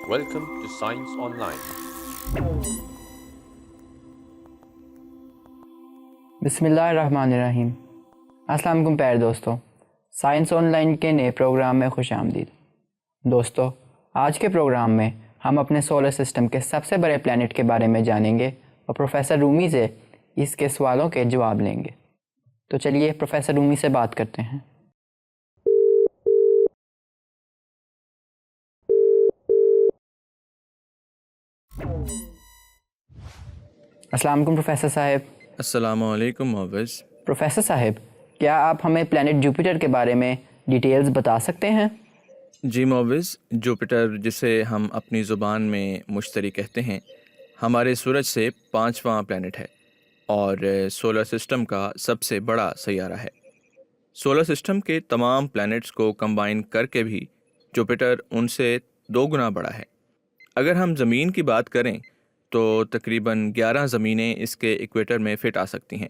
Welcome to Science Online. बिस्मिल्लाहिर्रहमानिर्रहीम। अस्सलाम वालेकुम प्यारे दोस्तों, साइंस ऑनलाइन के नए प्रोग्राम में खुश आमदीद। दोस्तों, आज के प्रोग्राम में हम अपने सोलर सिस्टम के सबसे बड़े प्लैनेट के बारे में जानेंगे और प्रोफेसर रूमी से इसके सवालों के जवाब लेंगे। तो चलिए प्रोफेसर रूमी से बात करते हैं। अस्सलाम वालेकुम प्रोफेसर साहब। अस्सलामु अलैकुम मोविज़। प्रोफेसर साहब, क्या आप हमें प्लैनेट जुपिटर के बारे में डिटेल्स बता सकते हैं? जी मोविज़, जुपिटर जिसे हम अपनी ज़ुबान में मुश्तरी कहते हैं, हमारे सूरज से 5वां प्लैनेट है और सोलर सिस्टम का सबसे बड़ा सैयारा है। सोलर सिस्टम के तमाम प्लैनेट्स को कंबाइन करके भी जुपिटर उनसे 2 गुना बड़ा है। अगर हम ज़मीन की बात करें तो तकरीबन 11 ज़मीनें इसके इक्वेटर में फ़िट आ सकती हैं।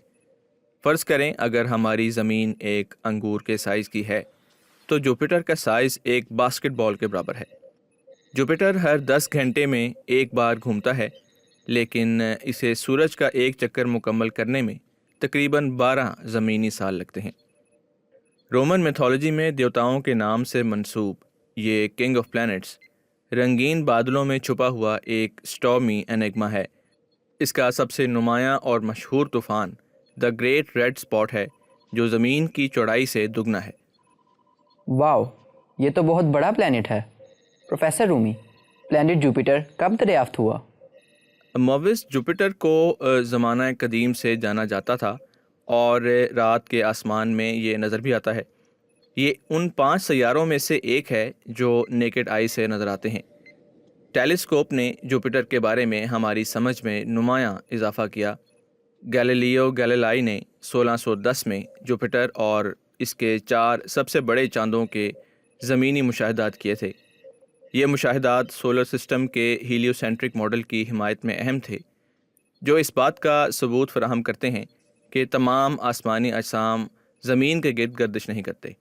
फ़र्ज़ करें अगर हमारी ज़मीन एक अंगूर के साइज़ की है तो जुपिटर का साइज़ एक बास्केटबॉल के बराबर है। जुपिटर हर 10 घंटे में एक बार घूमता है, लेकिन इसे सूरज का एक चक्कर मुकम्मल करने में तकरीबन 12 ज़मीनी साल लगते हैं। रोमन मिथोलॉजी में देवताओं के नाम से मंसूब ये किंग ऑफ प्लैनेट्स रंगीन बादलों में छुपा हुआ एक स्टॉर्मी एनिग्मा है। इसका सबसे नुमायाँ और मशहूर तूफ़ान द ग्रेट रेड स्पॉट है, जो ज़मीन की चौड़ाई से दुगना है। वाओ, ये तो बहुत बड़ा प्लैनेट है। प्रोफेसर रूमी, प्लैनेट जुपिटर कब दरियाफ्त हुआ? मोविस, जुपिटर को ज़माना कदीम से जाना जाता था और रात के आसमान में ये नज़र भी आता है। ये उन 5 सैयारों में से एक है जो नेकेड आई से नज़र आते हैं। टेलीस्कोप ने जुपिटर के बारे में हमारी समझ में नुमायाँ इजाफा किया। गैलीलियो गैलीलाई ने 1610 में जुपिटर और इसके 4 सबसे बड़े चांदों के ज़मीनी मुशाहिदात किए थे। ये मुशाहिदात सोलर सिस्टम के हीलियोसेंट्रिक मॉडल की हिमायत में अहम थे, जो इस बात का सबूत फराहम करते हैं कि तमाम आसमानी अजसाम ज़मीन के गिर्द गर्दिश नहीं करते।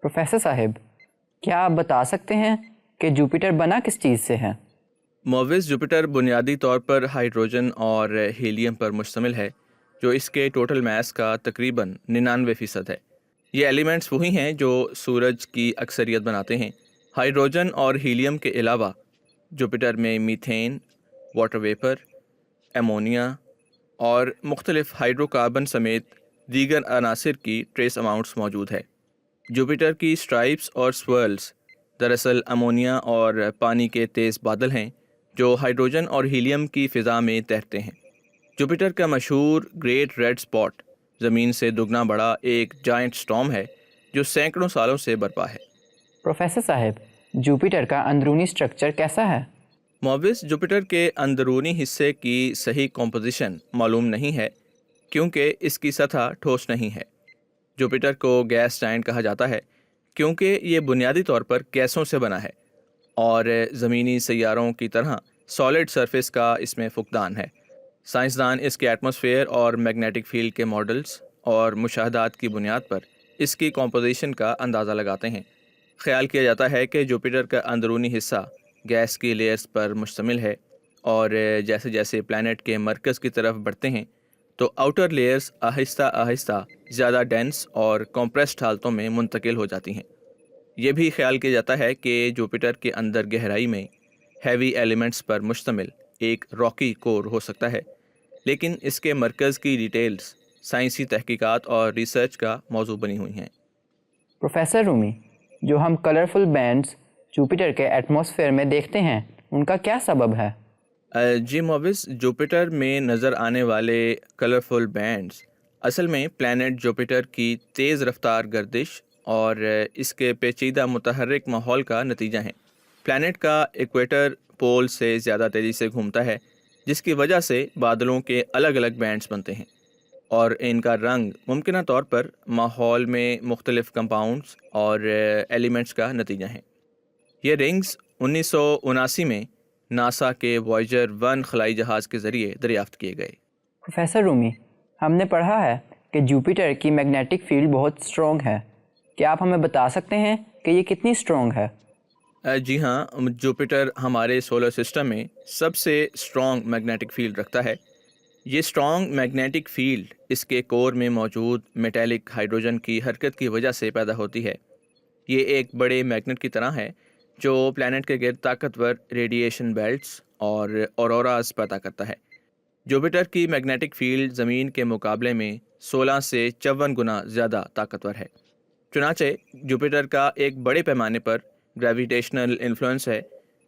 प्रोफेसर साहब, क्या आप बता सकते हैं कि जुपिटर बना किस चीज़ से है? मोविस, जुपिटर बुनियादी तौर पर हाइड्रोजन और हीलियम पर मुश्तमिल है, जो इसके टोटल मास का तकरीबन 99% है। ये एलिमेंट्स वही हैं जो सूरज की अक्सरियत बनाते हैं। हाइड्रोजन और हीलियम के अलावा जुपिटर में मीथेन, वाटर वेपर, एमोनिया और मुख्तलिफ हाइड्रोकार्बन समेत दीगर अनासिर की ट्रेस अमाउंट्स मौजूद है। जुपिटर की स्ट्राइप्स और स्वर्ल्स दरअसल अमोनिया और पानी के तेज़ बादल हैं जो हाइड्रोजन और हीलियम की फ़िज़ा में तैरते हैं। जुपिटर का मशहूर ग्रेट रेड स्पॉट ज़मीन से दुगना बड़ा एक जायंट स्टॉर्म है जो सैकड़ों सालों से बरपा है। प्रोफेसर साहब, जुपिटर का अंदरूनी स्ट्रक्चर कैसा है? मोविस, जुपिटर के अंदरूनी हिस्से की सही कॉम्पोजिशन मालूम नहीं है क्योंकि इसकी सतह ठोस नहीं है। जुपिटर को गैस जायंट कहा जाता है क्योंकि ये बुनियादी तौर पर गैसों से बना है और ज़मीनी सैयारों की तरह सॉलिड सरफेस का इसमें फुकदान है। साइंसदान इसके एटमॉस्फेयर और मैग्नेटिक फील्ड के मॉडल्स और मुशाहदात की बुनियाद पर इसकी कॉम्पोजिशन का अंदाज़ा लगाते हैं। ख्याल किया जाता है कि जुपिटर का अंदरूनी हिस्सा गैस की लेयर्स पर मुश्तमिल है और जैसे जैसे प्लैनेट के मरकज़ की तरफ बढ़ते हैं तो आउटर लेयर्स आहिस्ता आहिस्ता ज़्यादा डेंस और कॉम्प्रेस्ड हालतों में मुंतकिल हो जाती हैं। यह भी ख्याल किया जाता है कि जुपिटर के अंदर गहराई में हैवी एलिमेंट्स पर मुश्तमिल एक रॉकी कोर हो सकता है, लेकिन इसके मरकज़ की डिटेल्स साइंसी तहकीकात और रिसर्च का मौजू बनी हुई हैं। प्रोफेसर रूमी, जो हम कलरफुल बैंड्स जुपिटर के एटमॉस्फेयर में देखते हैं, उनका क्या सबब है? जी मोविस, जुपिटर में नज़र आने वाले कलरफुल बैंड्स असल में प्लैनेट जुपिटर की तेज़ रफ्तार गर्दिश और इसके पेचीदा मुतहर्रिक माहौल का नतीजा हैं। प्लैनेट का इक्वेटर पोल से ज़्यादा तेज़ी से घूमता है, जिसकी वजह से बादलों के अलग अलग बैंड्स बनते हैं और इनका रंग मुमकिन तौर पर माहौल में मुख्तलिफ कंपाउंड्स और एलिमेंट्स का नतीजा है। ये रिंग्स 1979 में नासा के वॉयेजर 1 खलाई जहाज़ के ज़रिए दरियाफ्त किए गए। प्रोफेसर रूमी, हमने पढ़ा है کہ جوپیٹر کی میگنیٹک فیلڈ بہت اسٹرانگ ہے. کیا آپ ہمیں بتا سکتے ہیں کہ یہ کتنی اسٹرانگ ہے؟ جی ہاں، جوپیٹر ہمارے سولر سسٹم میں سب سے اسٹرانگ میگنیٹک فیلڈ رکھتا ہے. یہ اسٹرانگ میگنیٹک فیلڈ اس کے کور میں موجود میٹیلک ہائیڈروجن کی حرکت کی وجہ سے پیدا ہوتی ہے. یہ ایک بڑے میگنیٹ کی طرح ہے جو پلانٹ کے گرد طاقتور ریڈیشن بیلٹس اور اوروراز پیدا کرتا ہے. جوپیٹر کی میگنیٹک فیلڈ زمین کے مقابلے میں 16 سے 54 گنا زیادہ طاقتور ہے. چنانچہ جوپیٹر کا ایک بڑے پیمانے پر گریویٹیشنل انفلوئنس ہے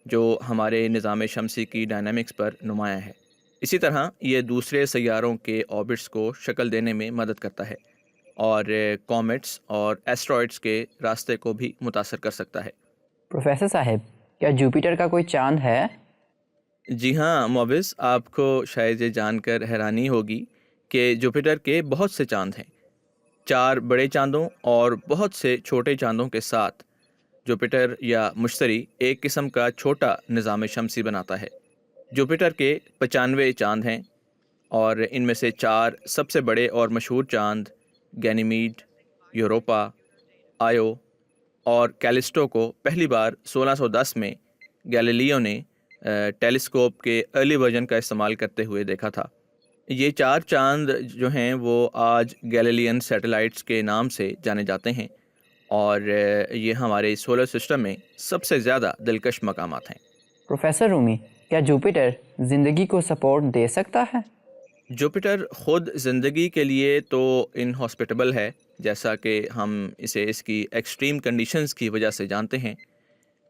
جو ہمارے نظام شمسی کی ڈائنامکس پر نمایاں ہے. اسی طرح یہ دوسرے سیاروں کے آربٹس کو شکل دینے میں مدد کرتا ہے اور کومیٹس اور ایسٹرائڈس کے راستے کو بھی متاثر کر سکتا ہے. پروفیسر صاحب، کیا جوپیٹر کا کوئی چاند ہے؟ جی ہاں معوض، آپ کو شاید یہ جان کر حیرانی ہوگی کہ جوپیٹر کے بہت سے چاند ہیں. 4 بڑے چاندوں اور بہت سے چھوٹے چاندوں کے ساتھ جوپیٹر یا مشتری ایک قسم کا چھوٹا نظام شمسی بناتا ہے. جوپیٹر کے 95 چاند ہیں اور ان میں سے 4 سب سے بڑے اور مشہور چاند گینیمیڈ، یوروپا، آئیو اور کیلسٹو کو پہلی بار 1610 میں گیلیلیو نے ٹیلیسکوپ کے ارلی ورژن کا استعمال کرتے ہوئے دیکھا تھا. یہ 4 چاند جو ہیں وہ آج گیلیلین سیٹلائٹس کے نام سے جانے جاتے ہیں اور یہ ہمارے سولر سسٹم میں سب سے زیادہ دلکش مقامات ہیں. پروفیسر رومی، کیا جوپیٹر زندگی کو سپورٹ دے سکتا ہے؟ جوپیٹر خود زندگی کے لیے تو انہاسپٹیبل ہے، جیسا کہ ہم اسے اس کی ایکسٹریم کنڈیشنز کی وجہ سے جانتے ہیں.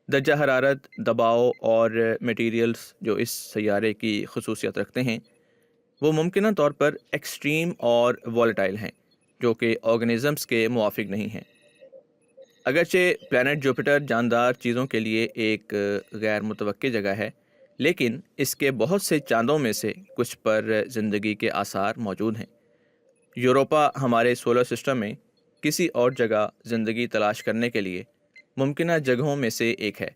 درجہ حرارت، دباؤ اور میٹیریلز جو اس سیارے کی خصوصیت رکھتے ہیں وہ ممکنہ طور پر ایکسٹریم اور والیٹائل ہیں جو کہ آرگنزمز کے موافق نہیں ہیں. اگرچہ پلانٹ جوپیٹر جاندار چیزوں کے لیے ایک غیر متوقع جگہ ہے، لیکن اس کے بہت سے چاندوں میں سے کچھ پر زندگی کے آثار موجود ہیں. یوروپا ہمارے سولر سسٹم میں کسی اور جگہ زندگی تلاش کرنے کے لیے ممکنہ جگہوں میں سے ایک ہے.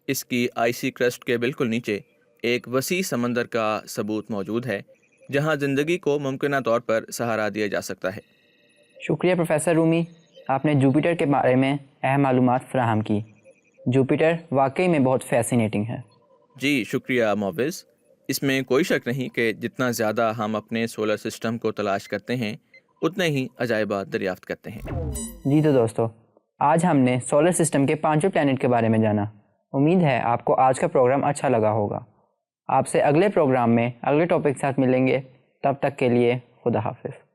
اس کی آئسی کرسٹ کے بالکل نیچے ایک وسیع سمندر کا ثبوت موجود ہے جہاں زندگی کو ممکنہ طور پر سہارا دیا جا سکتا ہے. شکریہ پروفیسر رومی، آپ نے جوپیٹر کے بارے میں اہم معلومات فراہم کی. جوپیٹر واقعی میں بہت فیسینیٹنگ ہے. جی شکریہ معوض. اس میں کوئی شک نہیں کہ جتنا زیادہ ہم اپنے سولر سسٹم کو تلاش کرتے ہیں اتنے ہی عجائبات دریافت کرتے ہیں. جی تو دوستو، آج ہم نے سولر سسٹم کے 5 پلانٹ کے بارے میں جانا. امید ہے آپ کو آج کا پروگرام اچھا لگا ہوگا. آپ سے اگلے پروگرام میں اگلے ٹاپک کے ساتھ ملیں گے. تب تک کے لیے خدا حافظ.